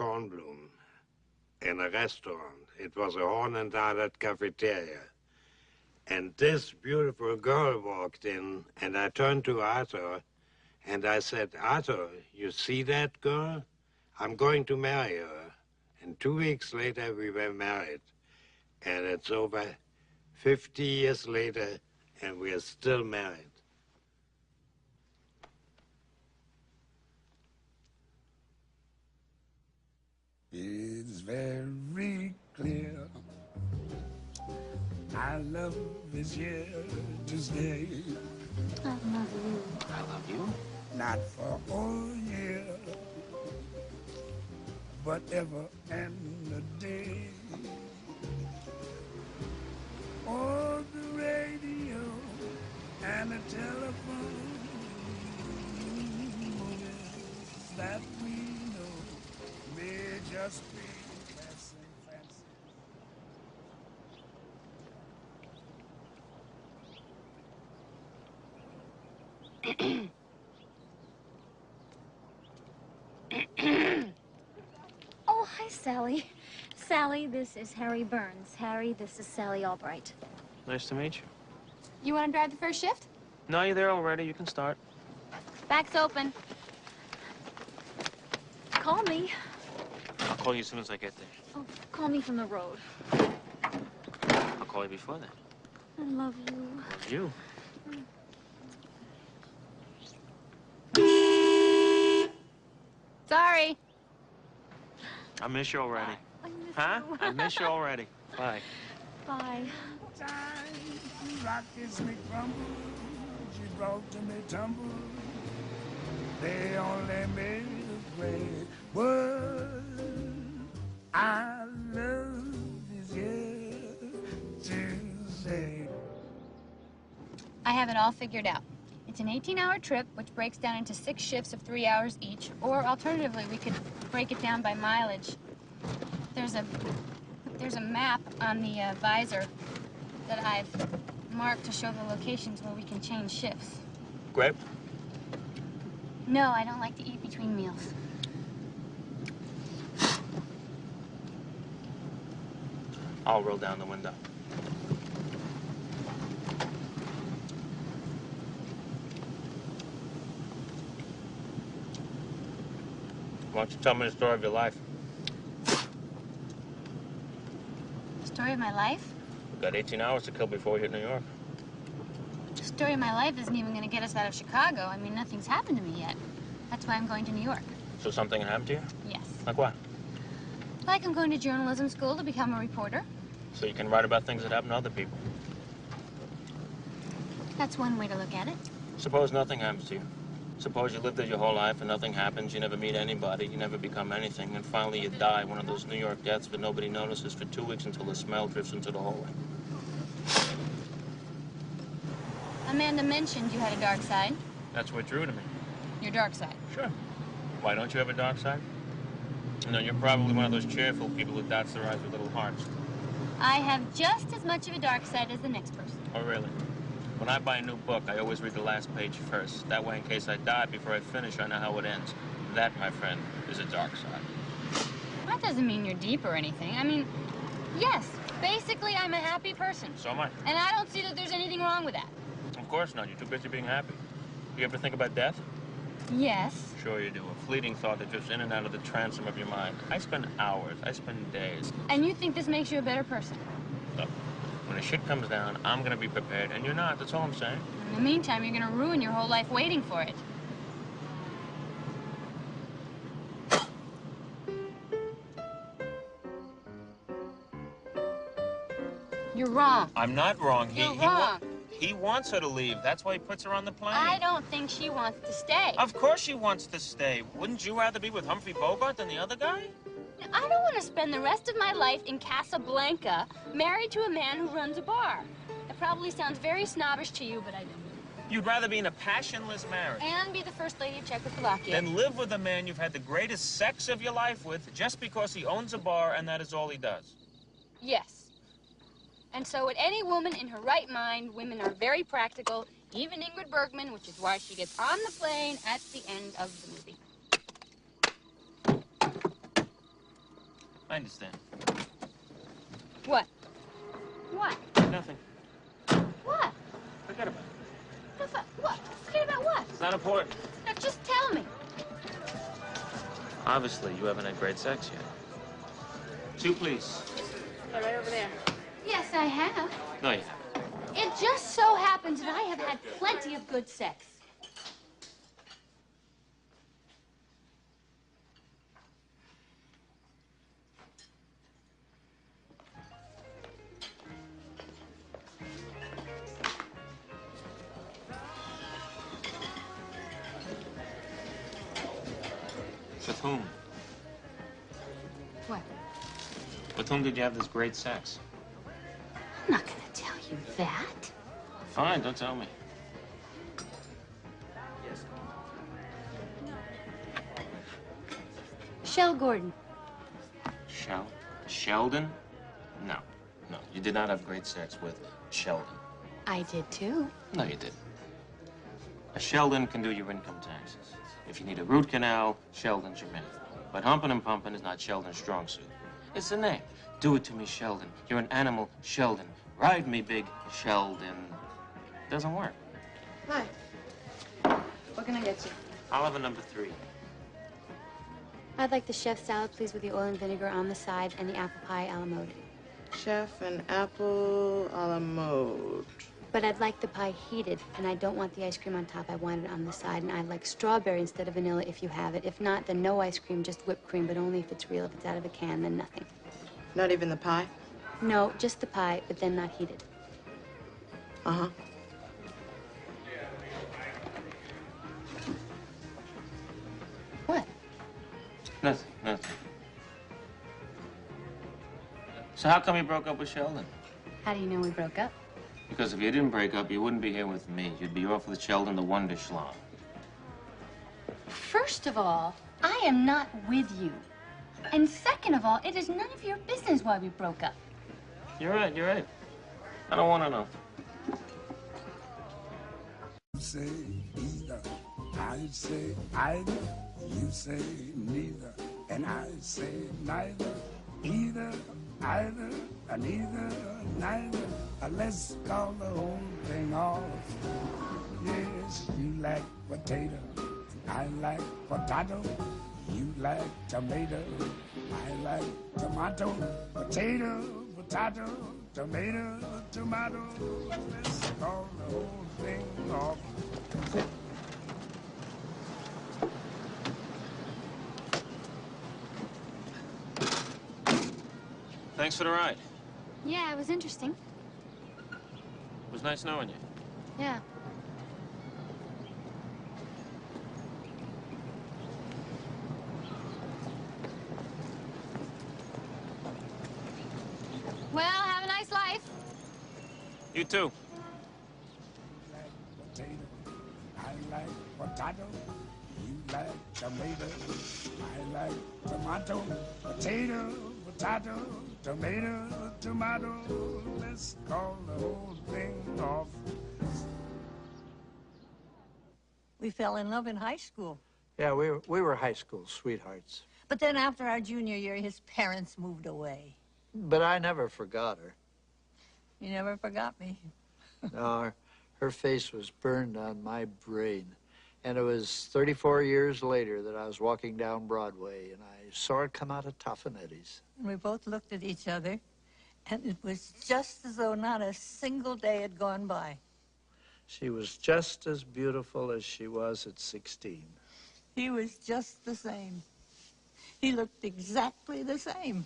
Kornblum in a restaurant. It was a Hornendalet cafeteria. And this beautiful girl walked in, and I turned to Arthur, and I said, Arthur, you see that girl? I'm going to marry her. And 2 weeks later, we were married. And it's over 50 years later, and we are still married. It's very clear our love is here to stay. I love you. I love you. Not for a year, but ever and a day. Or the radio and the telephone that we know may just be passing fancy. Oh, hi, Sally. Sally, this is Harry Burns. Harry, this is Sally Albright. Nice to meet you. You want to drive the first shift? No, you're there already. You can start. Back's open. Call me. I'll call you as soon as I get there. Oh, call me from the road. I'll call you before then. I love you. Love you. Sorry. I miss you already. I miss Huh? you. I miss you already. Bye. Bye. Time rockets me crumble, she brought to me tumble. They only made a great word. I love is here to say. I have it all figured out. It's an 18-hour trip, which breaks down into 6 shifts of 3 hours each, or alternatively, we could break it down by mileage. There's a map on the visor that I've marked to show the locations where we can change shifts. Grape? No, I don't like to eat between meals. I'll roll down the window. Why don't you tell me the story of your life? Story of my life? We've got 18 hours to kill before we hit New York. The story of my life isn't even going to get us out of Chicago. I mean, nothing's happened to me yet. That's why I'm going to New York. So something happened to you? Yes. Like what? Like I'm going to journalism school to become a reporter. So you can write about things that happen to other people. That's one way to look at it. Suppose nothing happens to you. Suppose you lived there your whole life and nothing happens, you never meet anybody, you never become anything, and finally you die, one of those New York deaths that nobody notices for 2 weeks until the smell drifts into the hallway. Amanda mentioned you had a dark side. That's what drew to me. Your dark side. Sure. Why, don't you have a dark side? No, you're probably one of those cheerful people who dots their eyes with little hearts. I have just as much of a dark side as the next person. Oh, really? When I buy a new book, I always read the last page first. That way, in case I die before I finish, I know how it ends. That, my friend, is a dark side. That doesn't mean you're deep or anything. I mean, yes, basically I'm a happy person. So am I. And I don't see that there's anything wrong with that. Of course not. You're too busy being happy. You ever think about death? Yes. Sure you do. A fleeting thought that drifts in and out of the transom of your mind. I spend hours. I spend days. And you think this makes you a better person? Look, when the shit comes down, I'm going to be prepared, and you're not. That's all I'm saying. In the meantime, you're going to ruin your whole life waiting for it. You're wrong. I'm not wrong. You're wrong. He wants her to leave. That's why he puts her on the plane. I don't think she wants to stay. Of course she wants to stay. Wouldn't you rather be with Humphrey Bogart than the other guy? I don't want to spend the rest of my life in Casablanca, married to a man who runs a bar. It probably sounds very snobbish to you, but I don't. You'd rather be in a passionless marriage And be the first lady of Czechoslovakia. than live with a man you've had the greatest sex of your life with just because he owns a bar and that is all he does. Yes. And so with any woman in her right mind, women are very practical, even Ingrid Bergman, which is why she gets on the plane at the end of the movie. I understand. What? What? Nothing. What? Forget about it. What? Forget about what? It's not important. No, just tell me. Obviously, you haven't had great sex yet. 2, please. Yeah, right over there. Yes, I have. No, you haven't. It just so happens that I have had plenty of good sex. With whom? What? With whom did you have this great sex? I'm not gonna tell you that. Fine, don't tell me. Shell Gordon. Sheldon? No. No, you did not have great sex with Sheldon. I did too. No, you didn't. A Sheldon can do your income taxes. If you need a root canal, Sheldon's your man. But humping and pumping is not Sheldon's strong suit. It's the name. Do it to me, Sheldon. You're an animal, Sheldon. Ride me, big Sheldon. Doesn't work. Hi. What can I get you? I'll have a number 3. I'd like the chef salad, please, with the oil and vinegar on the side, and the apple pie a la mode. Chef and apple a la mode. But I'd like the pie heated, and I don't want the ice cream on top. I want it on the side, and I'd like strawberry instead of vanilla if you have it. If not, then no ice cream, just whipped cream, but only if it's real. If it's out of a can, then nothing. Not even the pie? No, just the pie, but then not heated. Uh-huh. What? Nothing. So how come you broke up with Sheldon? How do you know we broke up? Because if you didn't break up, you wouldn't be here with me. You'd be off with Sheldon the Wonder Schlong. First of all, I am not with you. And second of all, it is none of your business why we broke up. You're right. I don't want to know. You say either, I say either. You say neither, and I say neither. Either, either, neither, neither. Let's call the whole thing off. Yes, you like potato, I like potato. You like tomato, I like tomato. Potato, potato, tomato, tomato. Let's call the whole thing off. Thanks for the ride. Yeah, it was interesting. It was nice knowing you. Yeah. Well, have a nice life. You too. Potato, I like potato. You like tomato, I like tomato. Potato, potato, tomato, tomato. Let's call the whole thing off. We fell in love in high school. Yeah, we were high school sweethearts. But then after our junior year, his parents moved away. But I never forgot her. You never forgot me. No, her face was burned on my brain. And it was 34 years later that I was walking down Broadway, and I saw her come out of Tough and Eddie's. And we both looked at each other, and it was just as though not a single day had gone by. She was just as beautiful as she was at 16. He was just the same. He looked exactly the same.